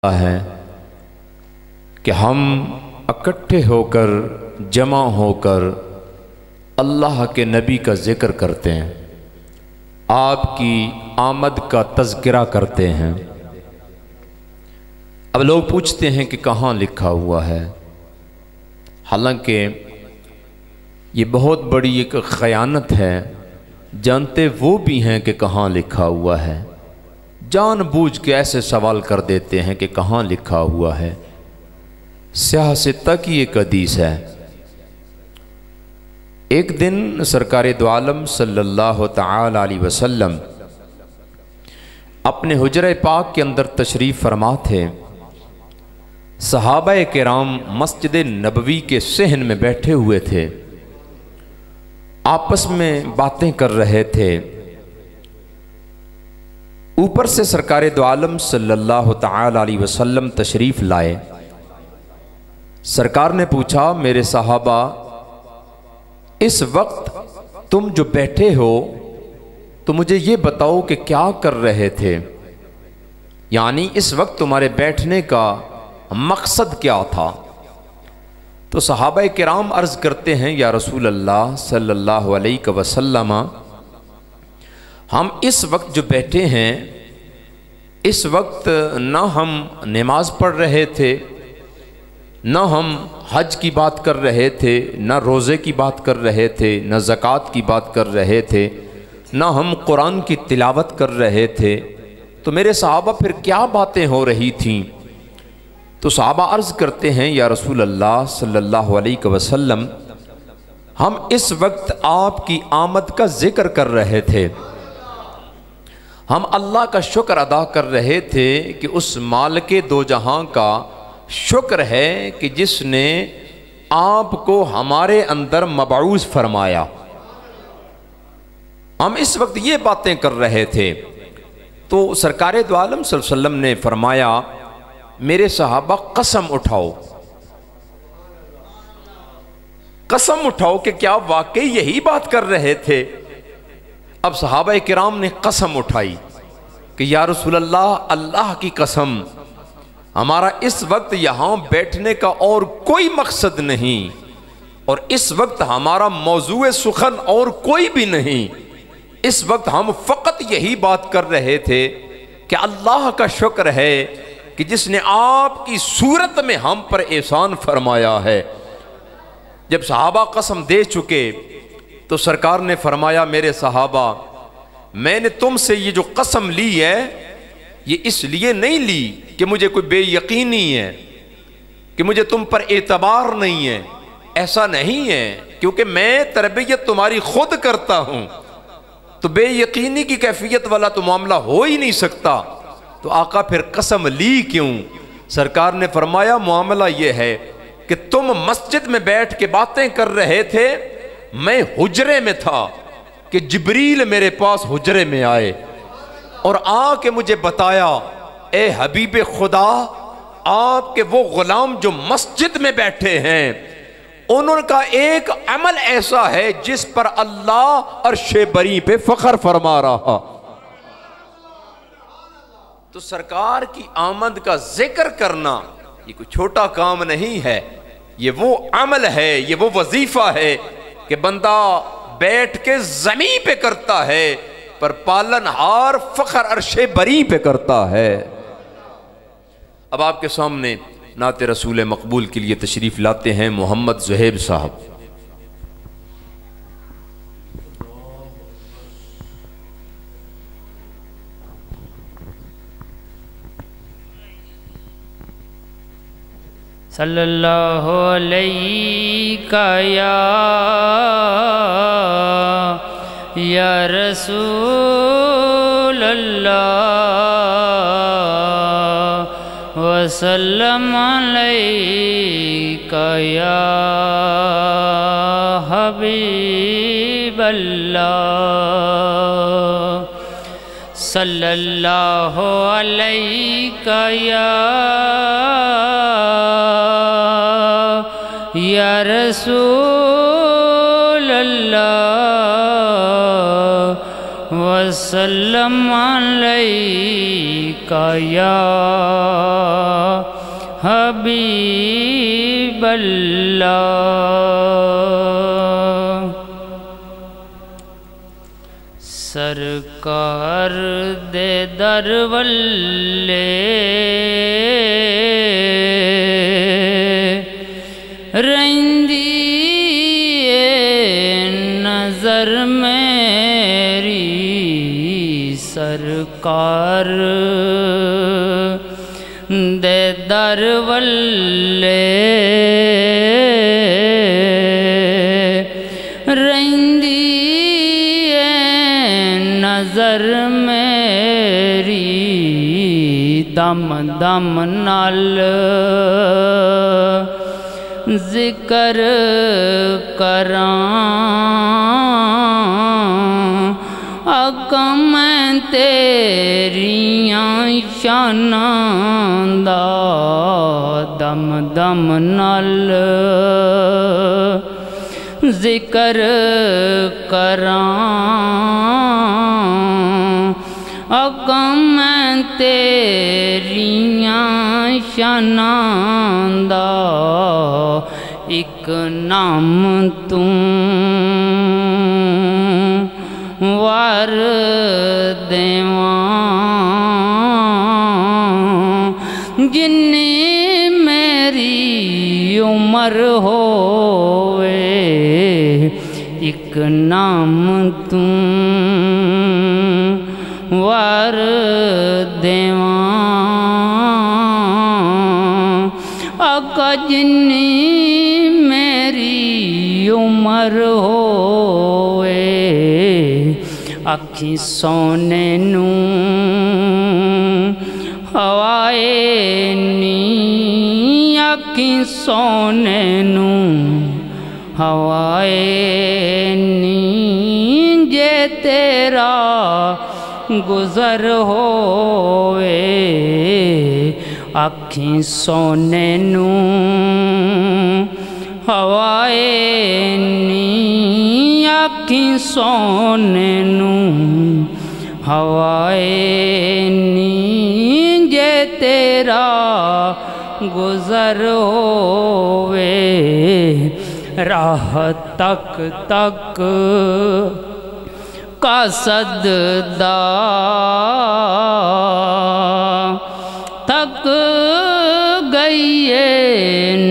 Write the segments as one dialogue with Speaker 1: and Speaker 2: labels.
Speaker 1: ہے کہ ہم اکٹھے ہو کر جمع ہو کر اللہ کے نبی کا ذکر کرتے ہیں، آپ کی آمد کا تذکرہ کرتے ہیں۔ اب لوگ پوچھتے ہیں کہ کہاں لکھا ہوا ہے، حالانکہ یہ بہت بڑی ایک خیانت ہے، جانتے وہ بھی ہیں کہ کہاں لکھا ہوا ہے، جان بوجھ کے ایسے سوال کر دیتے ہیں کہ کہاں لکھا ہوا ہے۔ سیاہ ستہ کی ایک حدیث ہے، ایک دن سرکار دو عالم صلی اللہ تعالی علیہ وسلم اپنے حجرہ پاک کے اندر تشریف فرما تھے۔ صحابہ کرام مسجد نبوی کے صحن میں بیٹھے ہوئے تھے، آپس میں باتیں کر رہے تھے۔ اوپر سے سرکار دو عالم صلی اللہ تعالی علیہ وسلم تشریف لائے۔ سرکار نے پوچھا، میرے صحابہ اس وقت تم جو بیٹھے ہو تو مجھے یہ بتاؤ کہ کیا کر رہے تھے، یعنی اس وقت تمہارے بیٹھنے کا مقصد کیا تھا؟ تو صحابہ کرام عرض کرتے ہیں، یا رسول اللہ صلی اللہ علیہ وسلم، ہم اس وقت جو بیٹھے ہیں اس وقت نہ ہم نماز پڑھ رہے تھے، نہ ہم حج کی بات کر رہے تھے، نہ روزے کی بات کر رہے تھے، نہ زکوٰۃ کی بات کر رہے تھے، نہ ہم قرآن کی تلاوت کر رہے تھے، تو میرے صحابہ پھر کیا باتیں ہو رہی تھیں؟ تو صحابہ عرض کرتے ہیں، یا رسول اللہ صلی اللہ علیہ وسلم، ہم اس وقت آپ کی آمد کا ذکر کر رہے تھے، ہم اللہ کا شکر ادا کر رہے تھے کہ اس مالک دو جہاں کا شکر ہے کہ جس نے آپ کو ہمارے اندر مبعوث فرمایا۔ ہم اس وقت یہ باتیں کر رہے تھے۔ تو سرکار دو عالم صلی اللہ علیہ وسلم نے فرمایا، میرے صحابہ قسم اٹھاؤ، قسم اٹھاؤ کہ کیا واقعی یہی بات کر رہے تھے؟ اب صحابہ کرام نے قسم اٹھائی کہ یا رسول اللہ، اللہ کی قسم، ہمارا اس وقت یہاں بیٹھنے کا اور کوئی مقصد نہیں، اور اس وقت ہمارا موضوع سخن اور کوئی بھی نہیں، اس وقت ہم فقط یہی بات کر رہے تھے کہ اللہ کا شکر ہے کہ جس نے آپ کی صورت میں ہم پر احسان فرمایا ہے۔ جب صحابہ قسم دے چکے تو سرکار نے فرمایا، میرے صحابہ، میں نے تم سے یہ جو قسم لی ہے یہ اس لیے نہیں لی کہ مجھے کوئی بے یقینی ہے، کہ مجھے تم پر اعتبار نہیں ہے، ایسا نہیں ہے، کیونکہ میں تربیت تمہاری خود کرتا ہوں، تو بے یقینی کی کیفیت والا تو معاملہ ہو ہی نہیں سکتا، تو آقا پھر قسم لی کیوں؟ سرکار نے فرمایا، معاملہ یہ ہے کہ تم مسجد میں بیٹھ کے باتیں کر رہے تھے، میں حجرے میں تھا کہ جبریل میرے پاس حجرے میں آئے اور آ کے مجھے بتایا، اے حبیب خدا، آپ کے وہ غلام جو مسجد میں بیٹھے ہیں انہوں کا ایک عمل ایسا ہے جس پر اللہ عرش بری پہ فخر فرما رہا۔ تو سرکار کی آمد کا ذکر کرنا یہ کوئی چھوٹا کام نہیں ہے، یہ وہ عمل ہے، یہ وہ وظیفہ ہے کہ بندہ بیٹھ کے زمین پہ کرتا ہے پر پالن ہار فخر عرش بری پہ کرتا ہے۔ اب آپ کے سامنے نعت رسول مقبول کے لیے تشریف لاتے ہیں محمد زہیب صاحب۔
Speaker 2: صلی اللہ علیہ یا رسول اللہ، وسلم علیہ یا حبیب اللہ، صلی اللہ علیہ یا رسول اللہ، وسلم علیک یا حبیب اللہ سرکار دے در والے رہندی نظر میری سرکار دے در والے رہندی نظر میری دم دم نال ذکر کراں آقا میں تیریاں شاناں دا دم دم نال ذکر کراں آقا میں تیریاں شاناں دا ایک نام توں وار دیواں جنی میری عمر ہوئے ایک نام توں وار دیواں آقا جنی میری عمر ہوئے اکھی سونے نوں ہوائے نی اکھی سونے نوں ہوائے نی جے تیرا گزر ہوئے اکھی سونے نوں ہوائے نی اکھی سونے نوں ہوائے نی جے تیرا گزر ہوئے راہ تک تک قصد دا تک گئی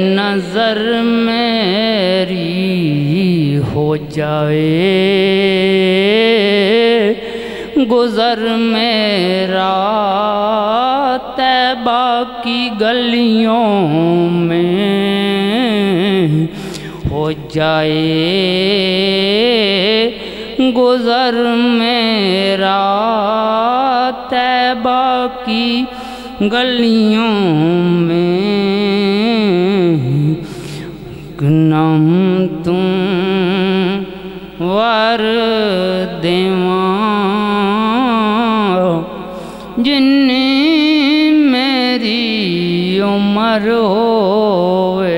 Speaker 2: نظر میری ہو جائے گزر میرا طیبہ کی گلیوں میں ہو جائے گزر میرا طیبہ کی گلیوں میں نام تم وار دیواں جنی میری عمر ہوئے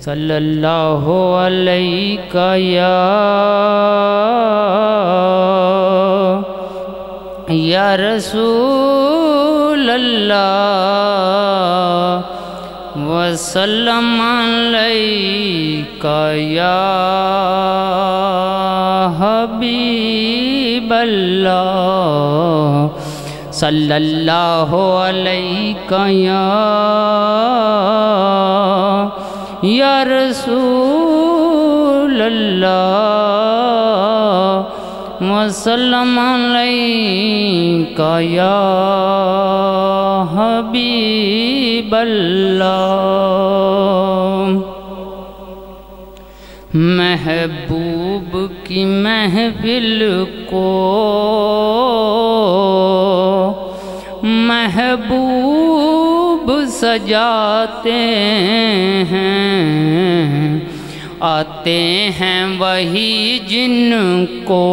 Speaker 2: صلی اللہ علیہ یا رسول اللہ وسلم علیکہ یا حبیب اللہ صلی اللہ علیہ یا رسول اللہ وسلم علیکہ یا حبیب اللہ محبوب کی محفل کو محبوب سجاتے ہیں آتے ہیں وہی جن کو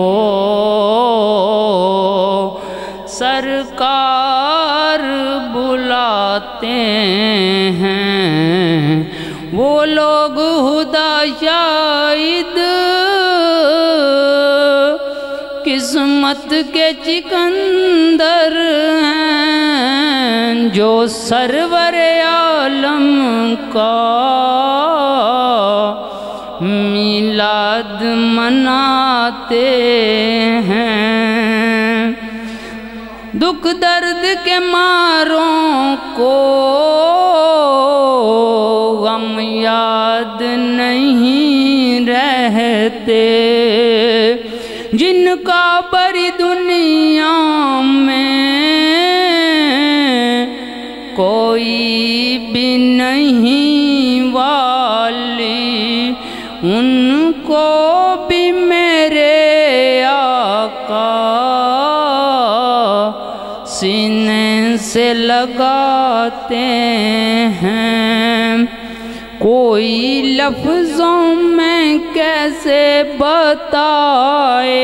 Speaker 2: سرکار بلاتے ہیں وہ لوگ خدا شاہد قسمت کے چکندر ہیں جو سرور عالم کا میلاد مناتے ہیں، دکھ درد کے ماروں کو غم یاد نہیں رہتے، جن کا بری دنیا میں کوئی بھی نہیں والی، ان کو بھی میرے آقا سینے سے لگاتے ہیں۔ کوئی لفظوں میں کیسے بتائے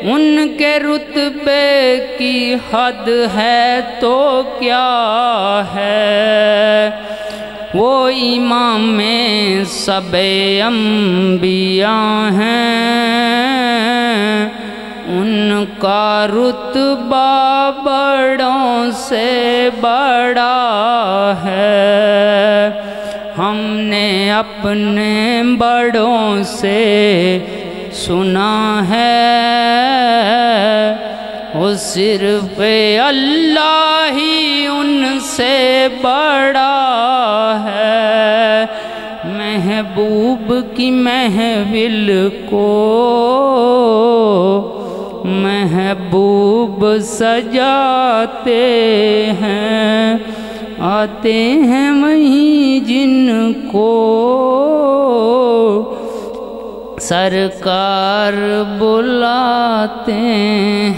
Speaker 2: ان کے رتبے کی حد ہے تو کیا ہے، وہ امام سب انبیاء ہیں، ان کا رتبہ بڑوں سے بڑا ہے۔ ہم نے اپنے بڑوں سے سنا ہے، وہ صرف اللہ ہی ان سے بڑا ہے۔ محبوب کی محفل کو محبوب سجاتے ہیں، آتے ہیں وہیں جن کو سرکار بلاتے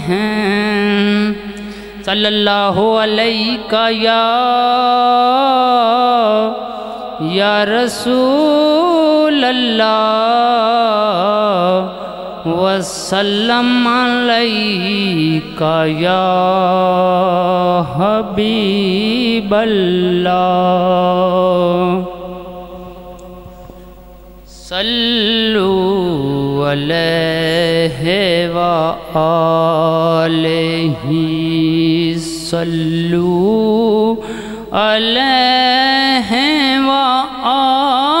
Speaker 2: ہیں۔ صلی اللہ علیہ یا رسول اللہ، وسلم علیک یا حبیب اللہ۔ صلو علیہ وآلہ، صلو علیہ وآلہ،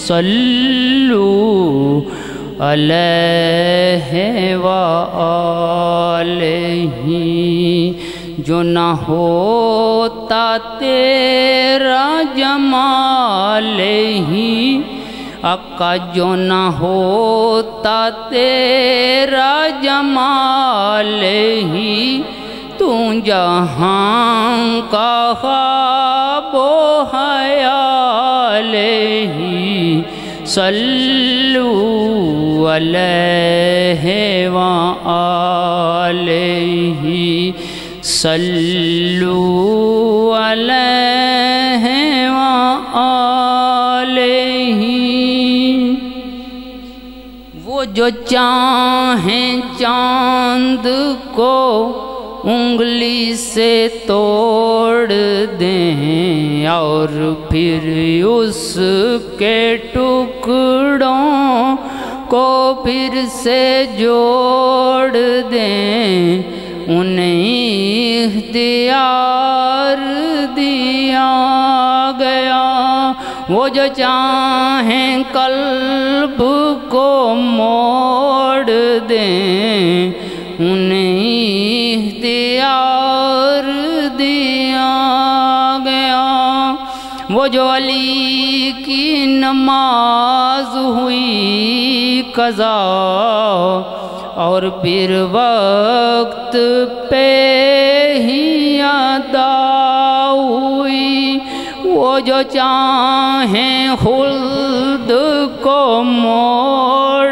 Speaker 2: صلو علیہ وآلہ۔ جو نہ ہوتا تیرا جمال ہی آقا، جو نہ ہوتا تیرا جمال ہی، تو جہاں کا خواب و خیال ہی، صلو علیہ وآلہ، صلو علیہ وآلہ۔ وہ جو چاہیں چاند کو انگلی سے توڑ دیں، اور پھر اس کے ٹکڑوں کو پھر سے جوڑ دیں، انہیں اختیار دیا گیا۔ وہ جو چاہیں قلب کو موڑ دیں، انہیں اختیار دیا گیا۔ وہ جو علی کی نماز ہوئی قضا، اور پھر وقت پہ ہی ادا ہوئی، وہ جو چاہیں خلد کو موڑ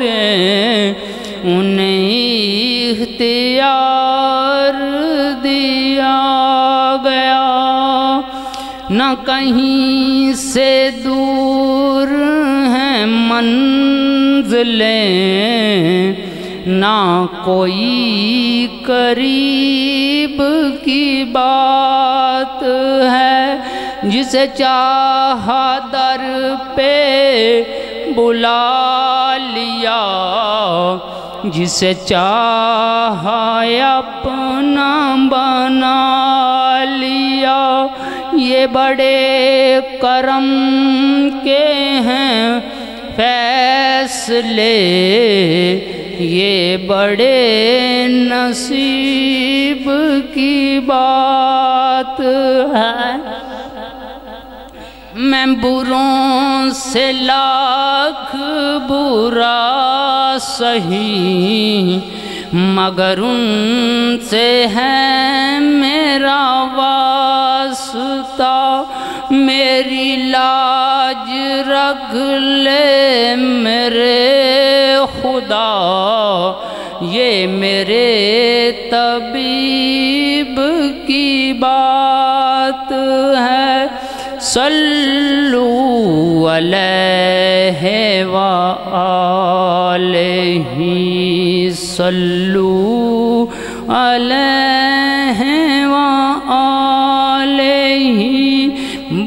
Speaker 2: دیں، انہیں اختیار دیا گیا۔ نہ کہیں سے دور ہیں منزلیں، نہ کوئی قریب کی بات ہے، جسے چاہا در پہ بلا لیا، جسے چاہا اپنا بنا لیا، یہ بڑے کرم کے ہیں فیصلے، یہ بڑے نصیب کی بات ہے۔ میں بروں سے لاکھ برا سہی، مگر ان سے ہے میرا واسطہ، میری لاج رکھ لے میرے خدا، یہ میرے طبیب کی بات ہے۔ صلو علیہ وآلہ، صلو علیہ وآلہ،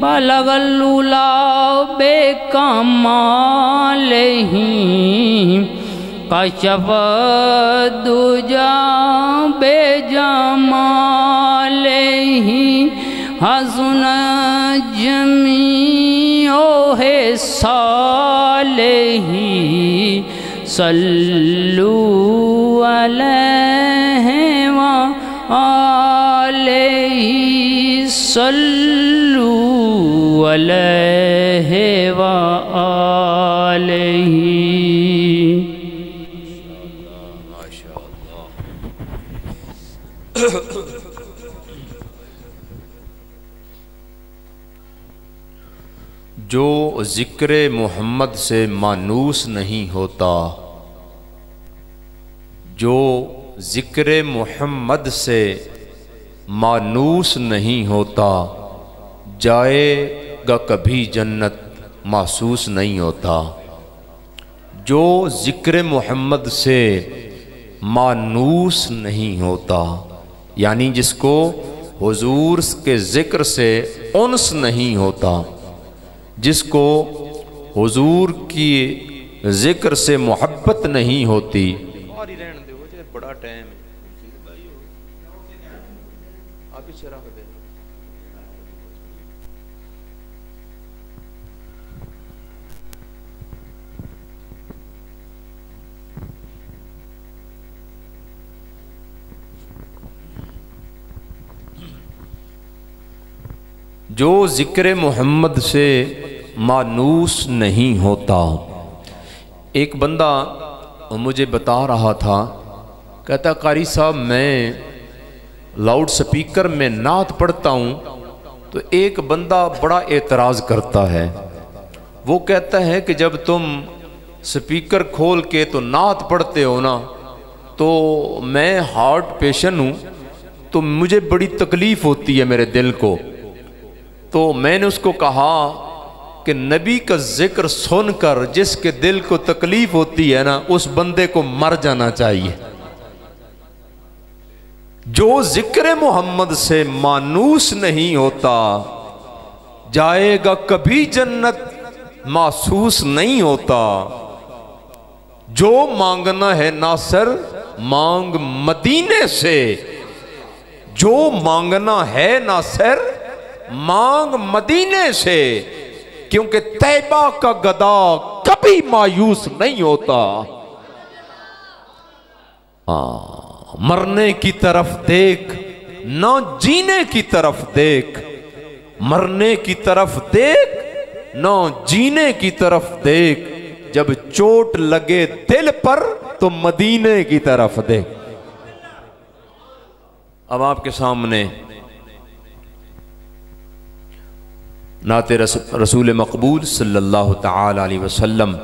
Speaker 2: بلغ العلا بکمالہ، کشف الدجا بجمالہ، حسن جمیع حصالہ، صلو علیہ وآلہ، صلو علیہ وآلہ۔
Speaker 1: جو ذکر محمد سے مانوس نہیں ہوتا، جو ذکر محمد سے مانوس نہیں ہوتا، جائے گا کبھی جنت محسوس نہیں ہوتا۔ جو ذکر محمد سے مانوس نہیں ہوتا، یعنی جس کو حضور کے ذکر سے انس نہیں ہوتا، جس کو حضور کی ذکر سے محبت نہیں ہوتی، بڑا ٹائم جو ذکر محمد سے مانوس نہیں ہوتا۔ ایک بندہ مجھے بتا رہا تھا، کہتا قاری صاحب میں لاؤڈ سپیکر میں نعت پڑھتا ہوں تو ایک بندہ بڑا اعتراض کرتا ہے، وہ کہتا ہے کہ جب تم سپیکر کھول کے تو نعت پڑھتے ہو نا، تو میں ہارٹ پیشنٹ ہوں تو مجھے بڑی تکلیف ہوتی ہے میرے دل کو۔ تو میں نے اس کو کہا کہ نبی کا ذکر سن کر جس کے دل کو تکلیف ہوتی ہے نا، اس بندے کو مر جانا چاہیے۔ جو ذکر محمد سے مانوس نہیں ہوتا، جائے گا کبھی جنت محسوس نہیں ہوتا۔ جو مانگنا ہے ناصر مانگ مدینے سے، جو مانگنا ہے ناصر مانگ مدینے سے، کیونکہ طیبہ کا گدا کبھی مایوس نہیں ہوتا۔ مرنے کی طرف دیکھ نہ جینے کی طرف دیکھ، مرنے کی طرف دیکھ نہ جینے کی طرف دیکھ، جب چوٹ لگے دل پر تو مدینے کی طرف دیکھ۔ اب آپ کے سامنے نعت رسول مقبول صلی اللہ تعالی علیہ وسلم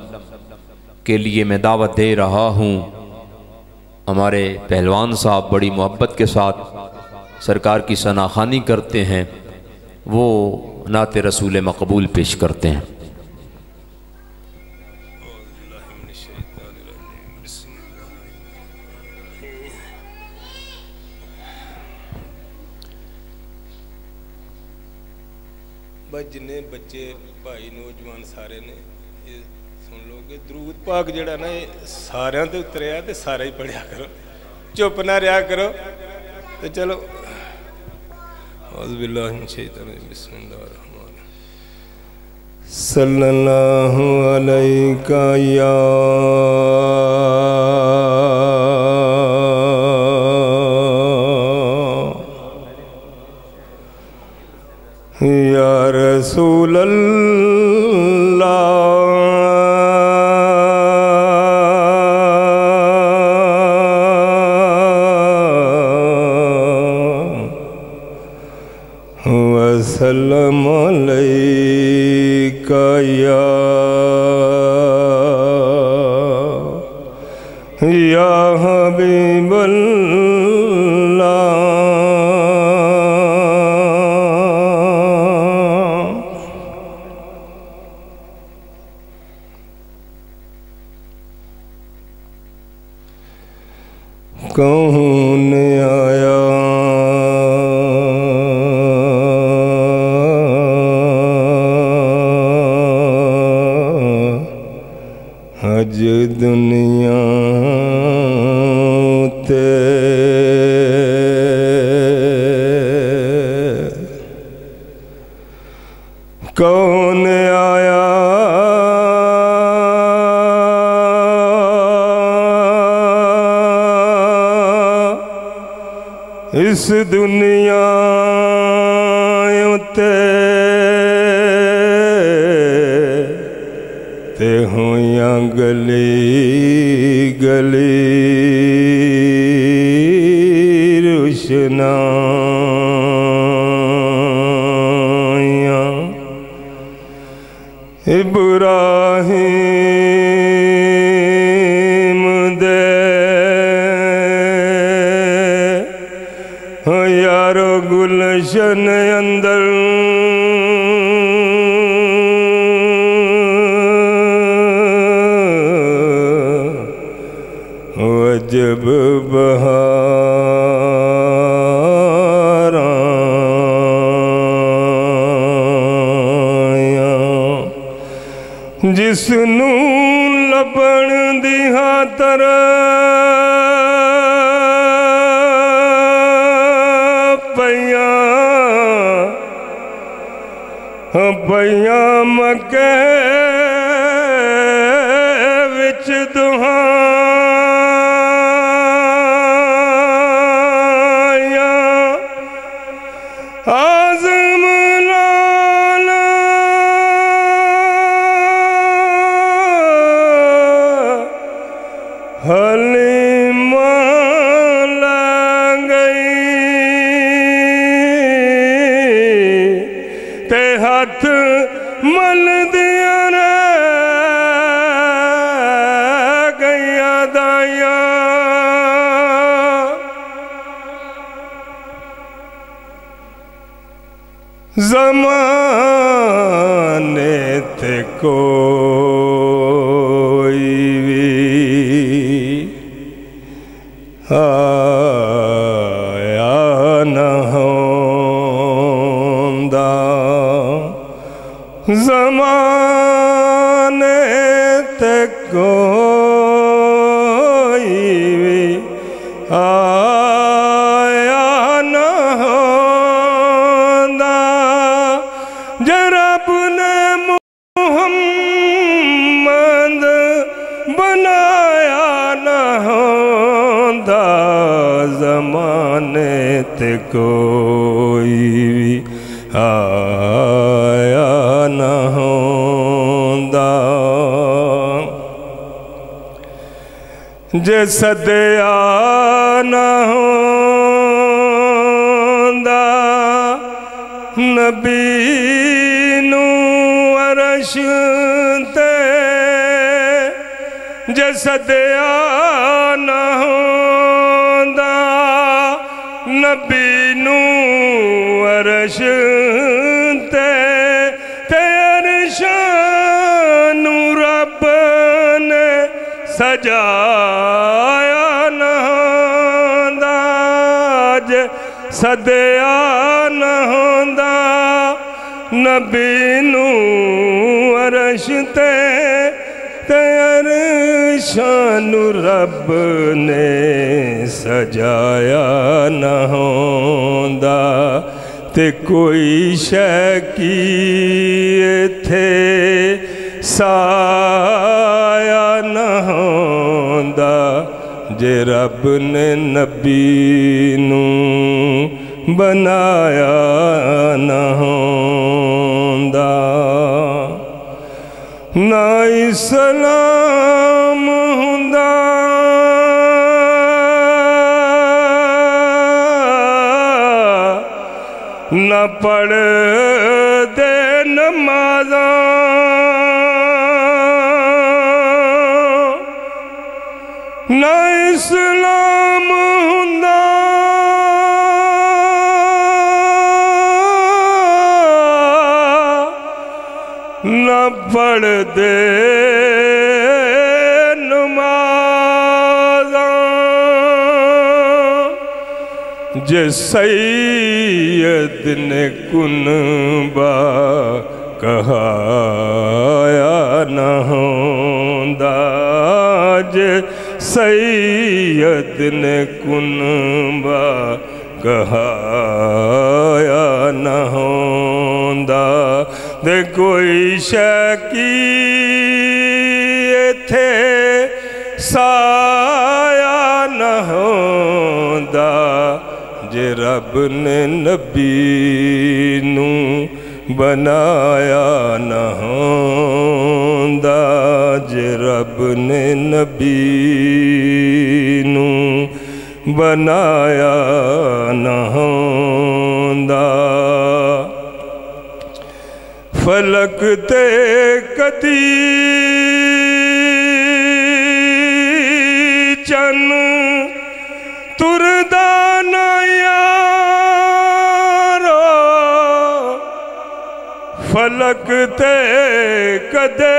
Speaker 1: کے لیے میں دعوت دے رہا ہوں۔ ہمارے پہلوان صاحب بڑی محبت کے ساتھ سرکار کی ثناخوانی کرتے ہیں، وہ نعت رسول مقبول پیش کرتے ہیں۔
Speaker 3: جنے بچے بھائی نوجوان سارے نے سن لو کہ درود پاک جڑا نا سارے تے اتریا تے سارے ہی پڑھیا کرو چپ نہ رہا کرو تو چلو اعوذ باللہ من الشیطان الرجیم بسم اللہ الرحمن الرحیم صلی اللہ علیہ یا رسول اللہ وسلم علیکہ یا حبیب اللہ کون آیا اج دنیا تے کون آیا اس دنیا تے ہویاں گلی گلی روشنائیاں ابراہیم دے یارو گلشن اندر عجب بہاراں جس نوں لبن دی خاطر پیاں مکے وچ دعائیاں آزم لالا حلیمہ ہاتھ مل دیا گیا دائیا زمانے تے کوئی بھی آیا نہ ہوندا زمانے تے کوئی بھی آیا نہ ہوندا جے رب نے محمد بنایا نہ ہوندا زمانے تے کوئی بھی آیا نہ ہوندا جے صدیا نہ ہوندا نبی نوں عرش تے جے صدیا نہ ہوندا نبی نوں عرش تے عرش نوں رب نے سجایا نہ ہوندا جے صدیا نہ ہوندا نبی نوں عرش تے شان رب نے سجایا نہ ہوندا تے کوئی شے کی ایتھے سایہ نہ ہوندا جے رب نے نبی نوں بنایا نہ ہوندا نہ اسلام ہوندا نہ پڑھ دے نمازاں نہ اسلام ہوندا نہ پڑھ دے نمازاں جے سید نے کنبہ کہایا نہ ہوندا جے سید نے کنبہ کہایا نہ ہوندا دے کوئی شے کی ایتھے سایہ نہ ہوندا جے رب نے نبی نوں بنایا نہ ہوندا جے رب نے نبی نوں بنایا نہ ہوندا فلک تے کدی چن تردا نہ یارو فلک تے کدے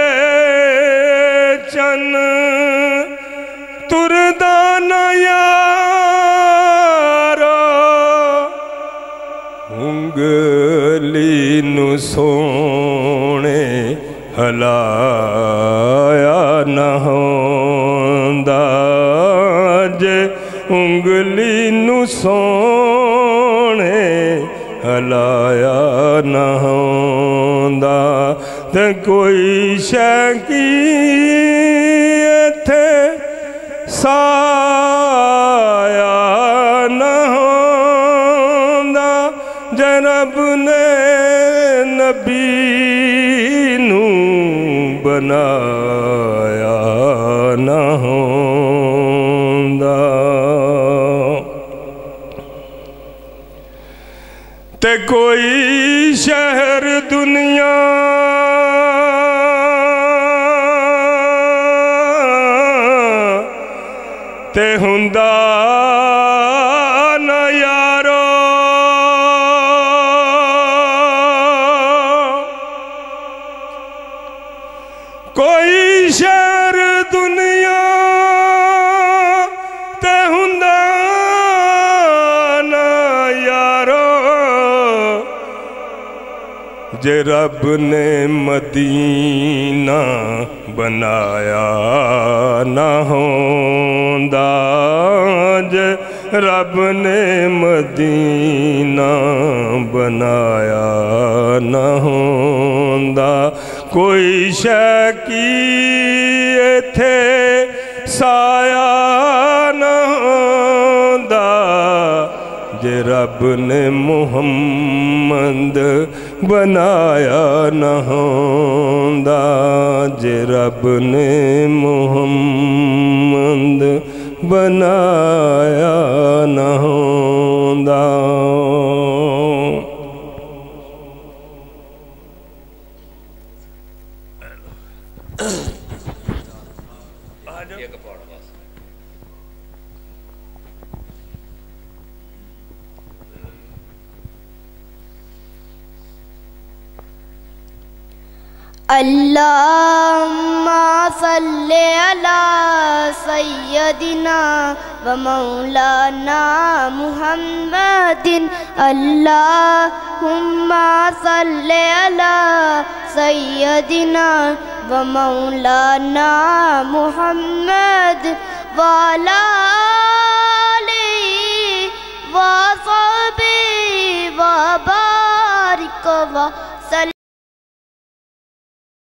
Speaker 3: چن تردا نہ یارو انگلی نو سونے ہلایا نہ ہوندا جے انگلی نو سونے ہلایا نہ ہوندا تے کوئی شے کی ایتھے سایہ نہ ہوندا جے رب نے نبی نوں بنایا نہ ہوندا تے کوئی شہر دنیا تے ہوندا نہ یارو کوئی شہر دنیا تے ہوندا نہ یارو جے رب نے مدینہ بنایا نہ ہوندا جے رب نے مدینہ بنایا نہ ہوندا کوئی شے کی ایتھے سایہ نہ ہوندا جے رب نے محمد بنایا نہ ہوندا جے رب نے محمد بنایا نہ ہوندا
Speaker 4: اللہم صلی علی سیدنا و مولانا محمد اللہم صلی علی سیدنا و مولانا محمد وعلی آلہ و صحبہ و بارک و